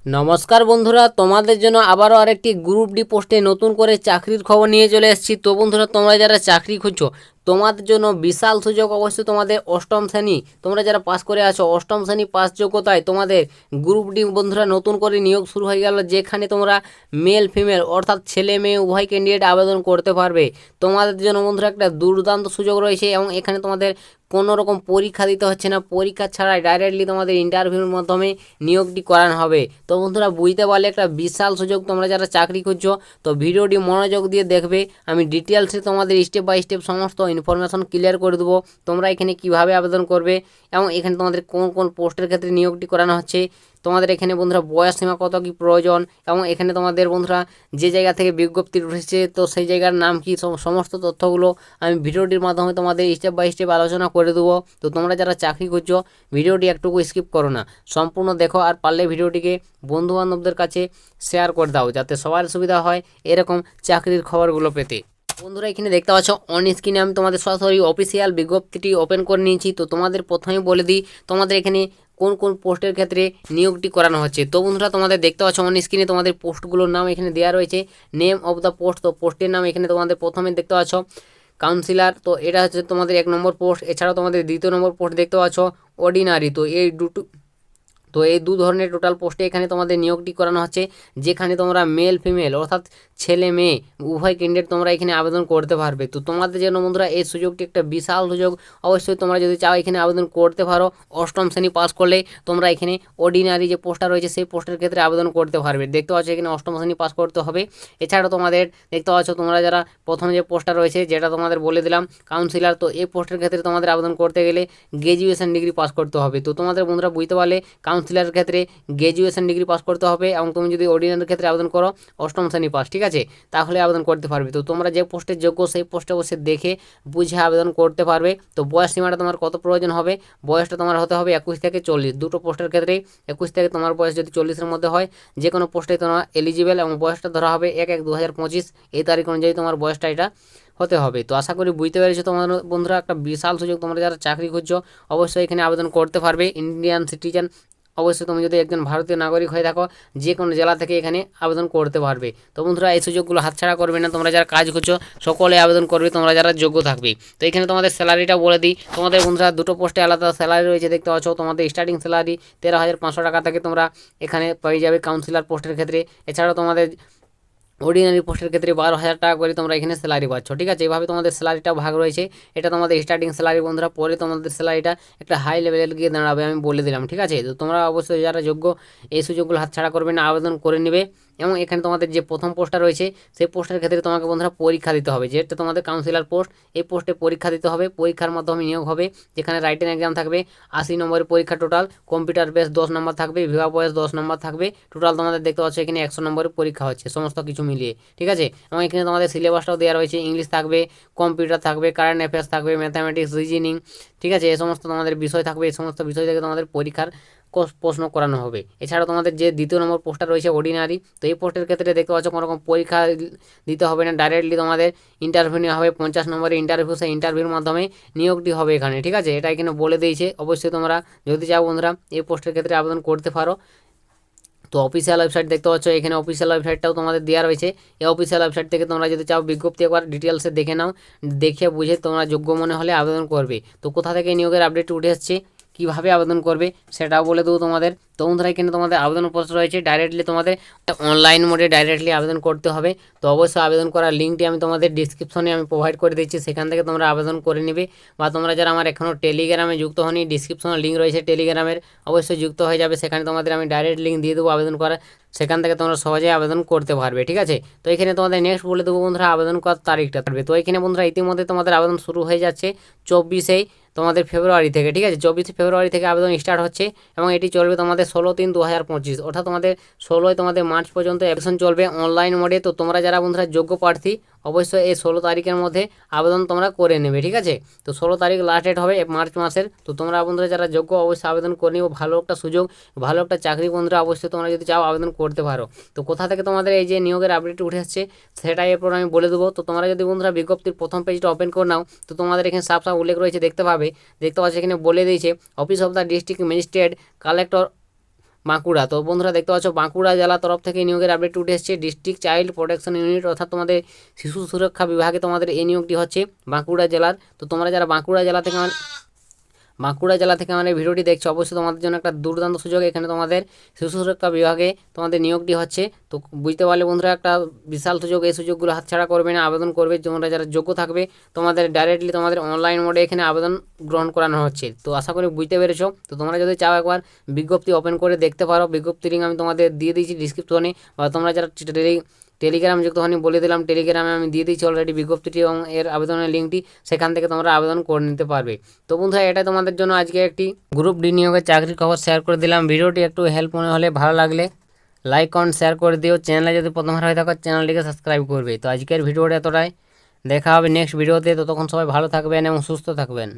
নমস্কার বন্ধুরা, তোমাদের জন্য আবারও আরেকটি গ্রুপ ডি পোস্টে নতুন করে চাকরির খবর নিয়ে চলে এসেছি। তো বন্ধুরা, তোমরা যারা চাকরি খুঁজছো তোমাদের জন্য বিশাল সুযোগ। অবশ্যই তোমাদের অষ্টম শ্রেণী, তোমরা যারা পাস করে আছো অষ্টম শ্রেণী পাস যোগ্যতায় তোমাদের গ্রুপ ডি বন্ধুরা নতুন করে নিয়োগ শুরু হয়ে গেল, যেখানে তোমরা মেল ফিমেল অর্থাৎ ছেলে মেয়ে উভয় ক্যান্ডিডেট আবেদন করতে পারবে। তোমাদের জন্য বন্ধুরা একটা দুর্দান্ত সুযোগ রয়েছে এবং এখানে তোমাদের কোনো রকম পরীক্ষা দিতে হচ্ছে না। পরীক্ষা ছাড়াই ডাইরেক্টলি তোমাদের ইন্টারভিউর মাধ্যমে নিয়োগটি করানো হবে। তো বন্ধুরা, বুঝতে পারলে একটা বিশাল সুযোগ। তোমরা যারা চাকরি খুঁজছো তো ভিডিওটি মনোযোগ দিয়ে দেখবে। আমি ডিটেলসে তোমাদের স্টেপ বাই স্টেপ সমস্ত ইনফরমেশন ক্লিয়ার করে দেবো। তোমরা এখানে কিভাবে আবেদন করবে এবং এখানে তোমাদের কোন কোন পোস্টের ক্ষেত্রে নিয়োগটি করানো হচ্ছে, তোমাদের এখানে বন্ধুরা বয়স সীমা কত কী প্রয়োজন, এবং এখানে তোমাদের বন্ধুরা যে জায়গা থেকে বিজ্ঞপ্তি উঠেছে তো সেই জায়গার নাম কি, সমস্ত তথ্যগুলো আমি ভিডিওটির মাধ্যমে তোমাদের স্টেপ বাই স্টেপ আলোচনা করে দেবো। তো তোমরা যারা চাকরি করছো ভিডিওটি একটুকু স্কিপ করো না, সম্পূর্ণ দেখো। আর পারলে ভিডিওটিকে বন্ধুবান্ধবদের কাছে শেয়ার করে দাও, যাতে সবার সুবিধা হয় এরকম চাকরির খবরগুলো পেতে। বন্ধুরা, এখানে দেখতে পাচ্ছ অন স্ক্রিনে আমি তোমাদের সরাসরি অফিসিয়াল বিজ্ঞপ্তিটি ওপেন করে নিয়েছি। তো তোমাদের প্রথমেই বলে দিই তোমাদের এখানে কোন কোন পোস্টের ক্ষেত্রে নিয়োগটি করানো হচ্ছে। তো বন্ধুরা, তোমাদের দেখতে পাচ্ছ অন স্ক্রিনে তোমাদের পোস্টগুলোর নাম এখানে দেওয়া রয়েছে, নেম অফ দ্য পোস্ট। তো পোস্টের নাম এখানে তোমাদের প্রথমে দেখতে পাচ্ছ কাউন্সিলর, তো এটা হচ্ছে তোমাদের 1 নম্বর পোস্ট। এছাড়াও তোমাদের 2 নম্বর পোস্ট দেখতে পাচ্ছ অর্ডিনারি। তো এই দু ধরনের টোটাল পোস্টে এখানে তোমাদের নিয়োগটি করানো হচ্ছে, যেখানে তোমরা মেল ফিমেল অর্থাৎ ছেলে মেয়ে উভয় ক্যান্ডিডেট তোমরা এখানে আবেদন করতে পারবে। তো তোমাদের জন্য বন্ধুরা এই সুযোগটি একটা বিশাল সুযোগ। অবশ্যই তোমরা যদি চাও এখানে আবেদন করতে পারো। অষ্টম শ্রেণী পাস করলে তোমরা এখানে অর্ডিনারি যে পোস্টটা রয়েছে সেই পোস্টের ক্ষেত্রে আবেদন করতে পারবে। দেখতে পাচ্ছ এখানে অষ্টম শ্রেণী পাস করতে হবে। এছাড়াও তোমাদের দেখতে পাচ্ছ তোমরা যারা প্রথম যে পোস্টটা রয়েছে যেটা তোমাদের বলে দিলাম কাউন্সিলর, তো এই পোস্টের ক্ষেত্রে তোমাদের আবেদন করতে গেলে গ্র্যাজুয়েশন ডিগ্রি পাস করতে হবে। তো তোমাদের বন্ধুরা বুঝতে পারলে কাউন্সিলরের ক্ষেত্রে গ্র্যাজুয়েশন ডিগ্রি পাস করতে হবে, এবং তুমি যদি অর্ডিনারির ক্ষেত্রে আবেদন করো অষ্টম শ্রেণী পাস, ঠিক আছে, তাহলে আবেদন করতে পারবে। তো তোমরা যে পোস্টের যোগ্য সেই পোস্টে বসে দেখে বুঝে আবেদন করতে পারবে। তো বয়স সীমাটা তোমার কত প্রয়োজন হবে, বয়সটা তোমার হতে হবে 21 থেকে 40। দুটো পোস্টের ক্ষেত্রে 21 থেকে তোমার বয়স যদি 40-এর মধ্যে হয় যে কোনো পোস্টে তোমার এলিজিবল, এবং বয়সটা ধরা হবে 1/1/2025 এই তারিখ অনুযায়ী তোমার বয়সটা এটা হতে হবে। তো আশা করি বুঝতে পেরেছো তোমার বন্ধুরা, একটা বিশাল সুযোগ। তোমরা যারা চাকরি খুঁজছো অবশ্যই এখানে আবেদন করতে পারবে। ইন্ডিয়ান সিটিজেন, অবশ্যই তুমি যদি একজন ভারতীয় নাগরিক হয়ে থাকো যে কোনো জেলা থেকে এখানে আবেদন করতে পারবে। তো বন্ধুরা, এই সুযোগগুলো হাতছাড়া করবে না। তোমরা যারা কাজ করছো সকলে আবেদন করবে, তোমরা যারা যোগ্য থাকবে। তো এখানে তোমাদের স্যালারিটা বলে দিই। তোমাদের বন্ধুরা দুটো পোস্টে আলাদা স্যালারি রয়েছে দেখতে পাচ্ছ। তোমাদের স্টার্টিং স্যালারি 13,500 টাকা থেকে তোমরা এখানে পেয়ে যাবে কাউন্সিলর পোস্টের ক্ষেত্রে। এছাড়াও তোমাদের অর্ডিনারি পোস্টের ক্ষেত্রে 12,000 টাকা করে তোমরা এখানে স্যালারি পাচ্ছ, ঠিক আছে। এইভাবে তোমাদের স্যালারিটা ভাগ রয়েছে। এটা তোমাদের স্টার্টিং স্যালারি বন্ধুরা, পরে তোমাদের স্যালারিটা একটা হাই লেভেলের গিয়ে দাঁড়াবে, আমি বলে দিলাম, ঠিক আছে। তো তোমরা অবশ্যই যারা যোগ্য এই সুযোগগুলো হাতছাড়া করবে না, আবেদন করে নেবে। এবং এখানে তোমাদের যে প্রথম পোস্টটা রয়েছে সেই পোস্টের ক্ষেত্রে তোমাকে বন্ধুরা পরীক্ষা দিতে হবে, যেটা তোমাদের কাউন্সিলর পোস্ট। এই পোস্টে পরীক্ষা দিতে হবে, পরীক্ষার মাধ্যমে নিয়োগ হবে, যেখানে রাইটিং এক্সাম থাকবে 80 নম্বরের পরীক্ষা টোটাল, কম্পিউটার বেস 10 নম্বর থাকবে, ভিভা বয়েস 10 নম্বর থাকবে। টোটাল তোমাদের দেখতে পাচ্ছ এখানে 100 নম্বরের পরীক্ষা হচ্ছে সমস্ত কিছু মিলিয়ে, ঠিক আছে। এবং এখানে তোমাদের সিলেবাসটাও দেওয়া রয়েছে, ইংলিশ থাকবে, কম্পিউটার থাকবে, কারেন্ট অ্যাফেয়ার্স থাকবে, ম্যাথামেটিক্স, রিজনিং, ঠিক আছে, এই সমস্ত তোমাদের বিষয় থাকবে। এই সমস্ত বিষয় থেকে তোমাদের পরীক্ষার প্রশ্ন করানো হবে। এছাড়াও তোমাদের যে 2 নম্বর পোস্টটা রয়েছে অর্ডিনারি, তো এই পোস্টের ক্ষেত্রে দেখতে পাচ্ছ কোনো রকম পরীক্ষা দিতে হবে না, ডাইরেক্টলি তোমাদের ইন্টারভিউ নেওয়া হবে। 50 নম্বরের ইন্টারভিউ, সেই ইন্টারভিউর মাধ্যমে নিয়োগটি হবে এখানে, ঠিক আছে। এটা এখানে বলে দিয়েছে। অবশ্যই তোমরা যদি চাও বন্ধুরা এই পোস্টের ক্ষেত্রে আবেদন করতে পারো। তো অফিসিয়াল ওয়েবসাইট দেখতে পাচ্ছ, এখানে অফিসিয়াল ওয়েবসাইটটাও তোমাদের দেওয়া রয়েছে। এই অফিসিয়াল ওয়েবসাইট থেকে তোমরা যদি চাও বিজ্ঞপ্তি একবার ডিটেলসে দেখে নাও, দেখে বুঝে তোমরা যোগ্য মনে হলে আবেদন করবে। তো কোথা থেকে নিয়োগের আপডেট উঠে আসছে, কীভাবে আবেদন করবে সেটাও বলে দেবো তোমাদের। তো বন্ধুরা, এখানে তোমাদের আবেদনপত্র রয়েছে, ডাইরেক্টলি তোমাদের অনলাইন মোডে ডাইরেক্টলি আবেদন করতে হবে। তো অবশ্যই আবেদন করার লিঙ্কটি আমি তোমাদের ডিসক্রিপশনে আমি প্রোভাইড করে দিচ্ছি, সেখান থেকে তোমরা আবেদন করে নেবে। বা তোমরা যারা আমার এখনও টেলিগ্রামে যুক্ত হয়নি, ডিসক্রিপশনে লিঙ্ক রয়েছে টেলিগ্রামের, অবশ্যই যুক্ত হয়ে যাবে। সেখানে তোমাদের আমি ডাইরেক্ট লিঙ্ক দিয়ে দেবো আবেদন করার, সেখান থেকে তোমরা সহজেই আবেদন করতে পারবে, ঠিক আছে। তো এখানে তোমাদের নেক্সট বলে দেবো বন্ধুরা আবেদন করার তারিখটা থাকবে। তো এখানে বন্ধুরা ইতিমধ্যে তোমাদের আবেদন শুরু হয়ে যাচ্ছে 24 তোমাদের ফেব্রুয়ারি থেকে, ঠিক আছে। 24 ফেব্রুয়ারি থেকে আবেদন স্টার্ট হচ্ছে এবং এটি চলবে তোমাদের 16/3/2025, অর্থাৎ তোমাদের 16 তোমাদের মার্চ পর্যন্ত অ্যাপ্লিকেশন চলবে অনলাইন মোডে। তো তোমরা যারা বন্ধুরা যোগ্য প্রার্থী অবশ্যই এই 16 তারিখের মধ্যে আবেদন তোমরা করে নেবে, ঠিক আছে। তো 16 তারিখ লাস্ট ডেট হবে মার্চ মাসের। তো তোমরা বন্ধুরা যারা যোগ্য অবশ্যই আবেদন করে নিও। ভালো একটা সুযোগ, ভালো একটা চাকরি বন্ধুরা, অবশ্যই তোমরা যদি চাও আবেদন করতে পারো। তো কোথা থেকে তোমাদের এই যে নিয়োগের আপডেট উঠে আসছে সেটাই এরপর আমি বলে দেবো। তো তোমরা যদি বন্ধুরা বিজ্ঞপ্তির প্রথম পেজটা ওপেন করে নাও, তো তোমাদের এখানে সাফ সাফ উল্লেখ রয়েছে, দেখতে পাচ্ছ এখানে বলে দিয়েছে office of the district magistrate collector Bankura. তো বন্ধুরা দেখতে পাচ্ছ বাঁকুড়া জেলা তরফ থেকে নিয়োগের আপডেট উঠে এসেছে। ডিস্ট্রিক্ট চাইল্ড প্রোটেকশন ইউনিট অর্থাৎ তোমাদের শিশু সুরক্ষা বিভাগে তোমাদের এই নিয়োগটি হচ্ছে বাঁকুড়া জেলার। তো তোমরা যারা বাঁকুড়া জেলা থেকে আমার এই ভিডিওটি দেখছো, অবশ্যই তোমাদের জন্য একটা দুর্দান্ত সুযোগ। এখানে তোমাদের শিশু সুরক্ষা বিভাগে তোমাদের নিয়োগটি হচ্ছে। তো বুঝতে পারলে বন্ধুরা একটা বিশাল সুযোগ, এই সুযোগগুলো হাতছাড়া করবে না, আবেদন করবে। তোমরা যারা যোগ্য থাকবে তোমাদের ডাইরেক্টলি তোমাদের অনলাইন মোডে এখানে আবেদন গ্রহণ করানো হচ্ছে। তো আশা করি বুঝতে পেরেছো। তো তোমরা যদি চাও একবার বিজ্ঞপ্তি ওপেন করে দেখতে পারো, বিজ্ঞপ্তি লিঙ্ক আমি তোমাদের দিয়ে দিয়েছি ডিসক্রিপশনে, বা তোমরা যারা টেলিগ্রাম যুক্ত হয়নি বলে দিলাম, টেলিগ্রামে আমি দিয়ে দিয়েছি অলরেডি বিজ্ঞপ্তিটি এবং এর আবেদনের লিঙ্কটি, সেখান থেকে তোমরা আবেদন করে নিতে পারবে। তো বন্ধুরা এটা তোমাদের জন্য আজকে একটি গ্রুপ ডি নিয়োগের চাকরির খবর শেয়ার করে দিলাম। ভিডিওটি একটু হেল্প মনে হলে, ভালো লাগলে লাইক কমেন্ট শেয়ার করে দিও। চ্যানেলে যদি প্রথমবার হয়ে থাকো চ্যানেলটিকে সাবস্ক্রাইব করবে। তো আজকের ভিডিওটা এতটাই, দেখা হবে নেক্সট ভিডিওতে। ততক্ষণ সবাই ভালো থাকবেন এবং সুস্থ থাকবেন।